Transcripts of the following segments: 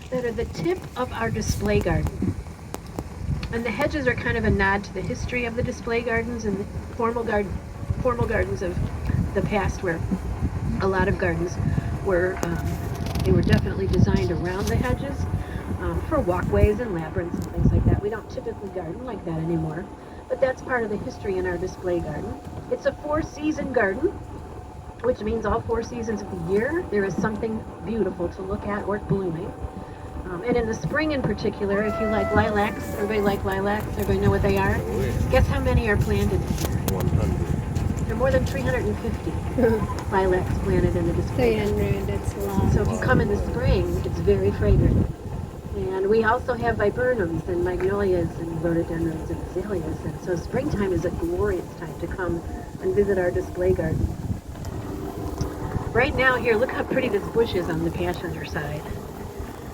that are the tip of our display garden. And the hedges are kind of a nod to the history of the display gardens and the formal gardens of the past, where a lot of gardens were they were definitely designed around the hedges for walkways and labyrinths and things like that. We don't typically garden like that anymore, but that's part of the history in our display garden. It's a 4-season garden, which means all 4 seasons of the year there is something beautiful to look at or blooming. And in the spring in particular, if you like lilacs, everybody like lilacs? Everybody know what they are? Oh, yeah. Guess how many are planted here? 100. There are more than 350 lilacs planted in the display. 300, that's a lot. So if you come in the spring, it's very fragrant. And we also have viburnums and magnolias and rhododendrons and azaleas. And so springtime is a glorious time to come and visit our display garden. Right now here, look how pretty this bush is on the passenger side.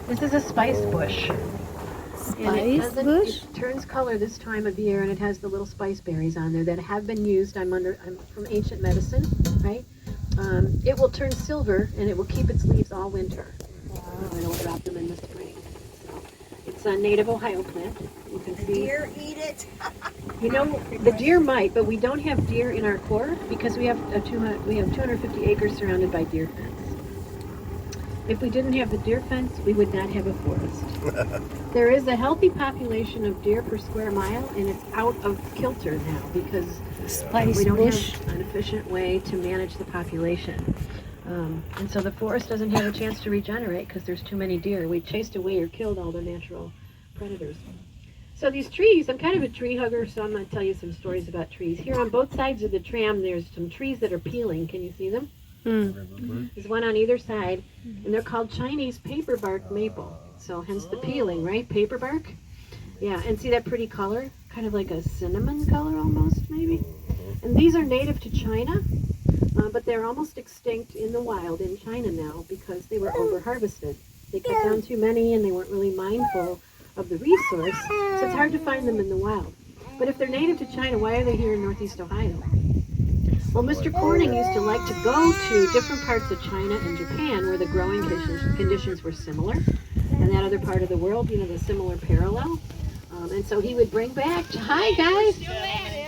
This is a spice bush. Spice bush? It turns color this time of year, and it has the little spice berries on there that have been used. I'm from ancient medicine, right? It will turn silver, and it will keep its leaves all winter. It'll drop them in the spring. So it's a native Ohio plant. You can see. Deer eat it. You know, the deer might, but we don't have deer in our core because we have 250 acres surrounded by deer fence. If we didn't have the deer fence, we would not have a forest. There is a healthy population of deer per square mile, and it's out of kilter now because we don't have an efficient way to manage the population. And so the forest doesn't have a chance to regenerate because there's too many deer. We chased away or killed all the natural predators. So these trees, I'm kind of a tree hugger, so I'm going to tell you some stories about trees. Here on both sides of the tram, there's some trees that are peeling. Can you see them? There's one on either side, and they're called Chinese paper bark maple. So hence the peeling, right? Paper bark. Yeah, and see that pretty color? Kind of like a cinnamon color almost, maybe. And these are native to China, but they're almost extinct in the wild in China now because they were over-harvested. They cut down too many, and they weren't really mindful of the resource, so it's hard to find them in the wild. But if they're native to China, why are they here in Northeast Ohio? Well, Mr. Corning used to like to go to different parts of China and Japan where the growing conditions were similar, and that other part of the world, you know, the similar parallel. And so he would bring back, hi guys.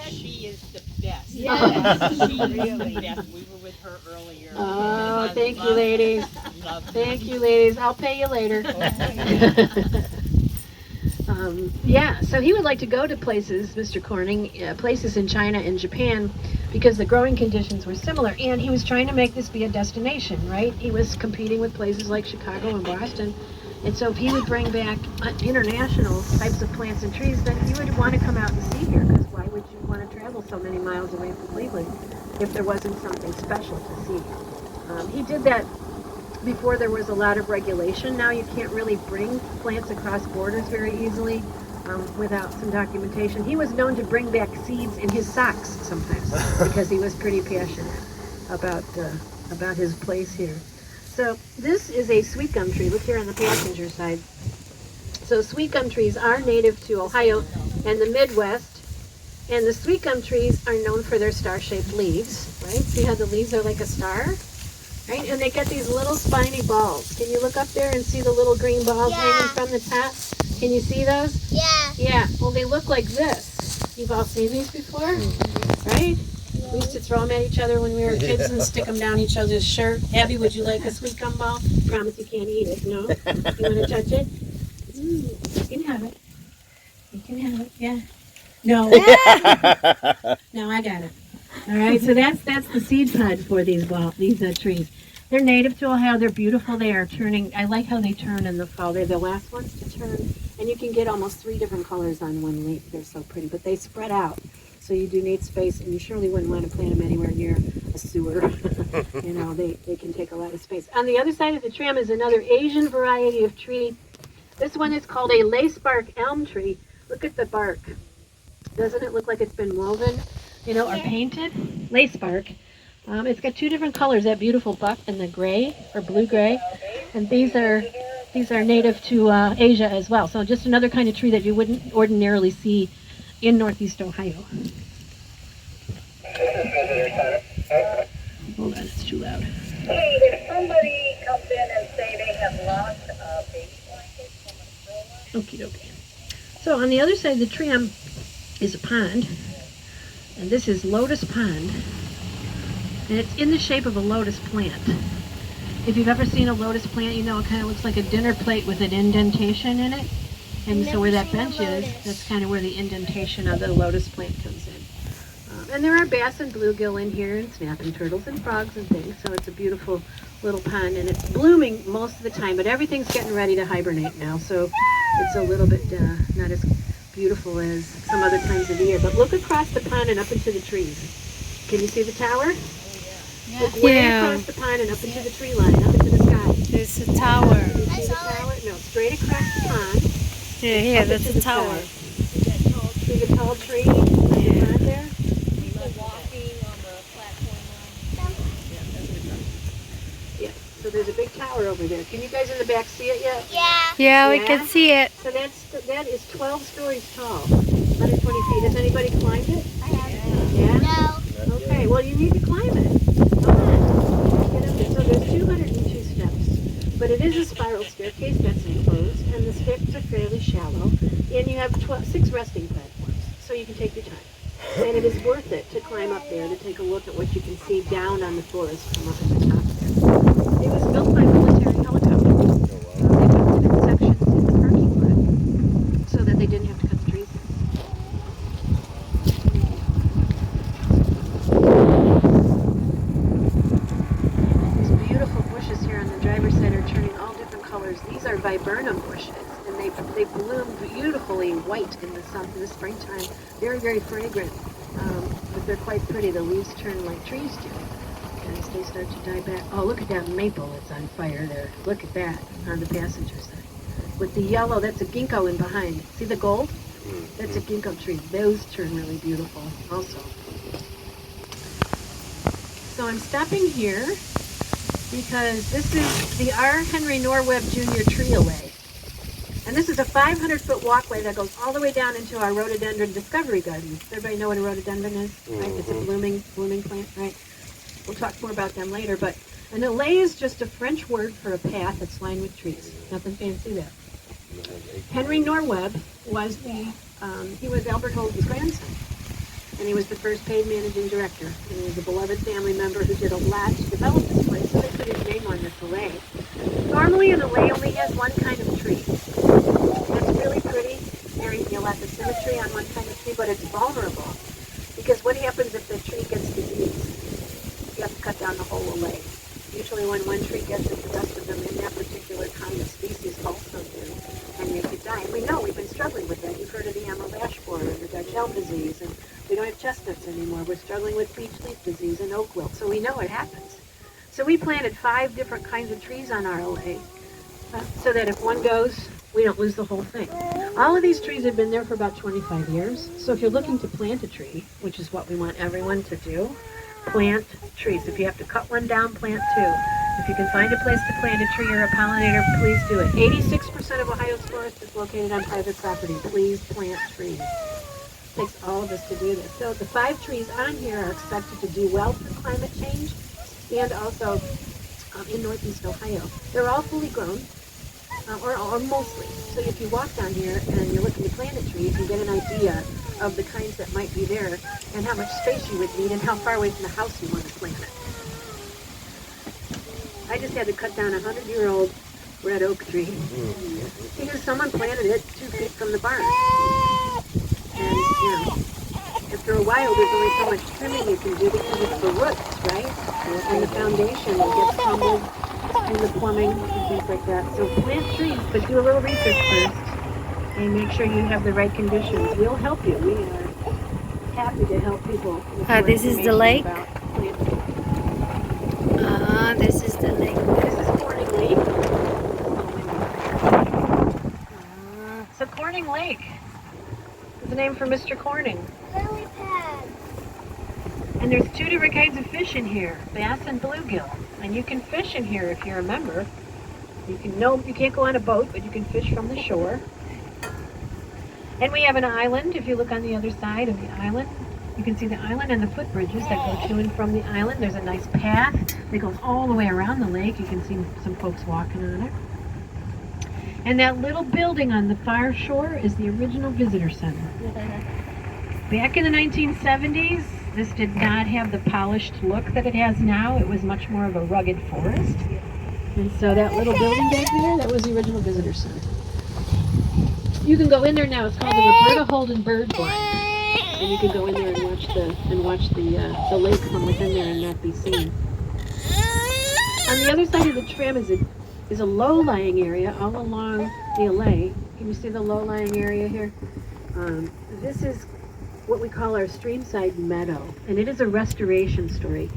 She is the best. Yeah. She is the best. We were with her earlier. Oh, thank you, ladies. Thank you, ladies. I'll pay you later. Yeah, so he would like to go to places, Mr. Corning, places in China and Japan because the growing conditions were similar, and he was trying to make this be a destination, right? He was competing with places like Chicago and Boston, and so if he would bring back international types of plants and trees, then you would want to come out and see here, because why would you want to travel so many miles away from Cleveland if there wasn't something special to see? He did that before there was a lot of regulation. Now you can't really bring plants across borders very easily without some documentation. He was known to bring back seeds in his socks sometimes because he was pretty passionate about his place here. So this is a sweet gum tree. Look here on the passenger side. So sweet gum trees are native to Ohio and the Midwest, and the sweet gum trees are known for their star-shaped leaves, right? See how the leaves are like a star? Right? And they get these little spiny balls. Can you look up there and see the little green balls hanging from the top? Can you see those? Yeah. Yeah. Well, they look like this. You've all seen these before, right? We used to throw them at each other when we were kids and stick them down each other's shirt. Abby, would you like a sweet gum ball? Promise you can't eat it. No? You want to touch it? You can have it. You can have it. Yeah. No. No, I got it. All right, so that's the seed pod for these trees. They're native to Ohio. They're beautiful. They are turning. I like how they turn in the fall. They're the last ones to turn, and you can get almost 3 different colors on one leaf. They're so pretty, but they spread out, so you do need space, and you surely wouldn't want to plant them anywhere near a sewer. You know, they can take a lot of space. On the other side of the tram is another Asian variety of tree. This one is called a lace bark elm tree. Look at the bark. Doesn't it look like it's been woven? You know, or painted, lace bark. It's got 2 different colors, that beautiful buff and the gray or blue gray, and these are native to Asia as well. So just another kind of tree that you wouldn't ordinarily see in Northeast Ohio. Hold on, it's too loud. Hey, if somebody comes in and say they have lost a baby blanket, Okie dokie. So on the other side of the tram is a pond, and this is Lotus Pond, and it's in the shape of a lotus plant. If you've ever seen a lotus plant, you know it kind of looks like a dinner plate with an indentation in it. And so where that bench is, that's kind of where the indentation of the lotus plant comes in. And there are bass and bluegill in here, and snapping turtles and frogs and things. So it's a beautiful little pond, and it's blooming most of the time, but everything's getting ready to hibernate now. So it's a little bit not as beautiful as some other times of the year. But look across the pond and up into the trees. Can you see the tower? Yeah. Look way across the pond and up into the tree line, up into the sky. There's a tower. Can you see the tower? No, straight across the pond. Yeah, here, up that's into a the tower. sky. See the tall tree on the pond there? People walking on the platform line. Yeah. So there's a big tower over there. Can you guys in the back see it yet? Yeah, we Yeah? can see it. So that is 12 stories tall, 120 feet. Has anybody climbed it? Yeah? Okay, well you need to climb it. Come on. Get up there. So there's 202 steps, but it is a spiral staircase that's enclosed, and the steps are fairly shallow, and you have 6 resting platforms, so you can take your time. And it is worth it to climb up there to take a look at what you can see down on the forest from up at the top there. It was built by military helicopters. They built it in sections in the parking lot so that they didn't have to cut the trees. These beautiful bushes here on the driver's side are turning all different colors. These are viburnum bushes, and they bloom beautifully white in the springtime. Very, very fragrant, but they're quite pretty. The leaves turn like trees do as they start to die back. Oh, look at that maple that's on fire there. Look at that on the passenger side. With the yellow, that's a ginkgo in behind. See the gold? That's a ginkgo tree. Those turn really beautiful also. So I'm stopping here because this is the R. Henry Norweb Jr. Tree Away. And this is a 500-foot walkway that goes all the way down into our rhododendron discovery garden. Does everybody know what a rhododendron is? Right? It's a blooming plant, right? We'll talk more about them later. But an allée is just a French word for a path that's lined with trees. Nothing fancy there. Henry Norweb was he was Albert Holden's grandson. And he was the first paid managing director. And he was a beloved family member who did a lot to develop this place, so they put his name on this allée. Normally an allée only has one kind of tree. That's really pretty. You'll have the symmetry on one kind of tree, but it's vulnerable. Because what happens if the tree gets diseased? You have to cut down the whole allée. Usually when one tree gets it, the rest of them in that particular kind of species also do. And you could die. And we know we've been struggling with that. You've heard of the emerald ash borer and the Dutch elm disease, and we don't have chestnuts anymore. We're struggling with beech leaf disease and oak wilt, so we know it happens. So we planted 5 different kinds of trees on our allée, so that if one goes, we don't lose the whole thing. All of these trees have been there for about 25 years. So if you're looking to plant a tree, which is what we want everyone to do, plant trees. If you have to cut one down, plant 2. If you can find a place to plant a tree or a pollinator, please do it. 86% of Ohio's forest is located on private property. Please plant trees. It takes all of us to do this. So the 5 trees on here are expected to do well for climate change and also in northeast Ohio. They're all fully grown, or mostly. So if you walk down here and you're looking to plant a tree, you can get an idea of the kinds that might be there and how much space you would need and how far away from the house you want to plant it. I just had to cut down a 100-year-old red oak tree because someone planted it 2 feet from the barn. And, after a while, there's only so much trimming you can do because it's the roots, right? And the foundation that gets tumbled and the plumbing and things like that. So plant trees, but do a little research first and make sure you have the right conditions. We'll help you. We are happy to help people. This is the lake? This is the lake. This is Corning Lake. So Corning Lake is the name for Mr. Corning. Lily pad. And there's 2 different kinds of fish in here, bass and bluegill. And you can fish in here if you're a member. You can't go on a boat, but you can fish from the shore. And we have an island. If you look on the other side of the island, you can see the island and the footbridges that go to and from the island. There's a nice path that goes all the way around the lake. You can see some folks walking on it. And that little building on the far shore is the original visitor center. Back in the 1970s, this did not have the polished look that it has now. It was much more of a rugged forest. And so that little building back there, that was the original visitor center. You can go in there now. It's called the Roberta Holden Bird Blind. And you can go in there and watch the lake from within there and not be seen. On the other side of the tram is a low-lying area all along the LA. Can you see the low-lying area here? This is what we call our Streamside Meadow, and it is a restoration story.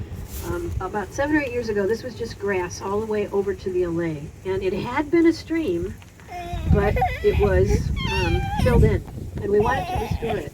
About 7 or 8 years ago, this was just grass all the way over to the LA, and it had been a stream, but it was filled in, and we wanted to restore it.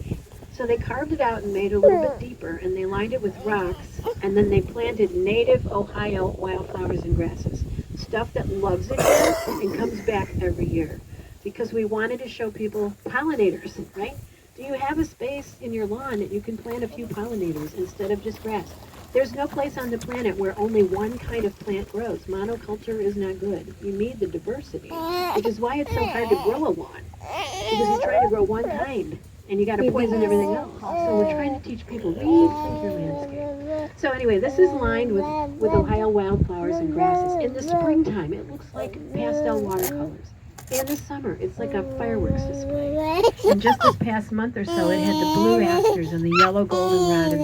So they carved it out and made it a little bit deeper, and they lined it with rocks, and then they planted native Ohio wildflowers and grasses, stuff that loves it here and comes back every year, because we wanted to show people pollinators, right? Do you have a space in your lawn that you can plant a few pollinators instead of just grass? There's no place on the planet where only one kind of plant grows. Monoculture is not good. You need the diversity, which is why it's so hard to grow a lawn, because you're trying to grow one kind, and you got to poison everything else. So we're trying to teach people, rethink your landscape. So anyway, this is lined with Ohio wildflowers and grasses. In the springtime, it looks like pastel watercolors. In the summer, it's like a fireworks display. And just this past month or so, it had the blue asters and the yellow goldenrod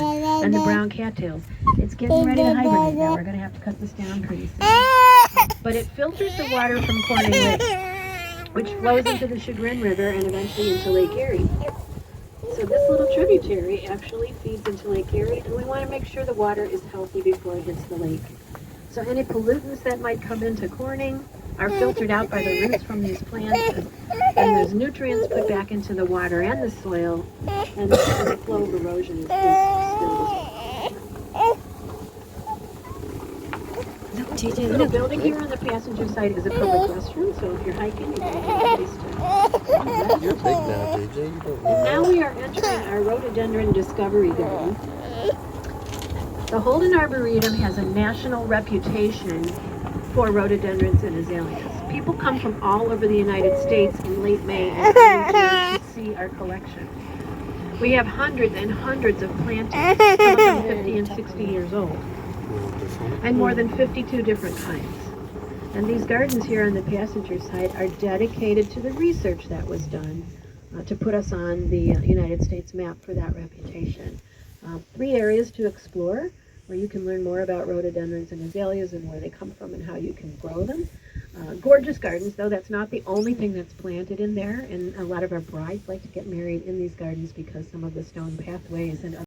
and the brown cattails. It's getting ready to hibernate now. We're going to have to cut this down pretty soon. But it filters the water from Corning Lake, which flows into the Chagrin River and eventually into Lake Erie. So this little tributary actually feeds into Lake Erie, and we want to make sure the water is healthy before it hits the lake. So any pollutants that might come into Corning are filtered out by the roots from these plants, and there's nutrients put back into the water and the soil, and the flow of erosion is stilled. The building here on the passenger side is a public restroom, so if you're hiking, you can get a place to. You're big now, JJ. You don't And now we are entering our rhododendron discovery garden. The Holden Arboretum has a national reputation for rhododendrons and azaleas. People come from all over the United States in late May and early June to see our collection. We have hundreds and hundreds of plantings, some of them 50 and 60 years old, and more than 52 different kinds. And these gardens here on the passenger side are dedicated to the research that was done to put us on the United States map for that reputation. 3 areas to explore, where you can learn more about rhododendrons and azaleas and where they come from and how you can grow them. Gorgeous gardens, though that's not the only thing that's planted in there, and a lot of our brides like to get married in these gardens because some of the stone pathways and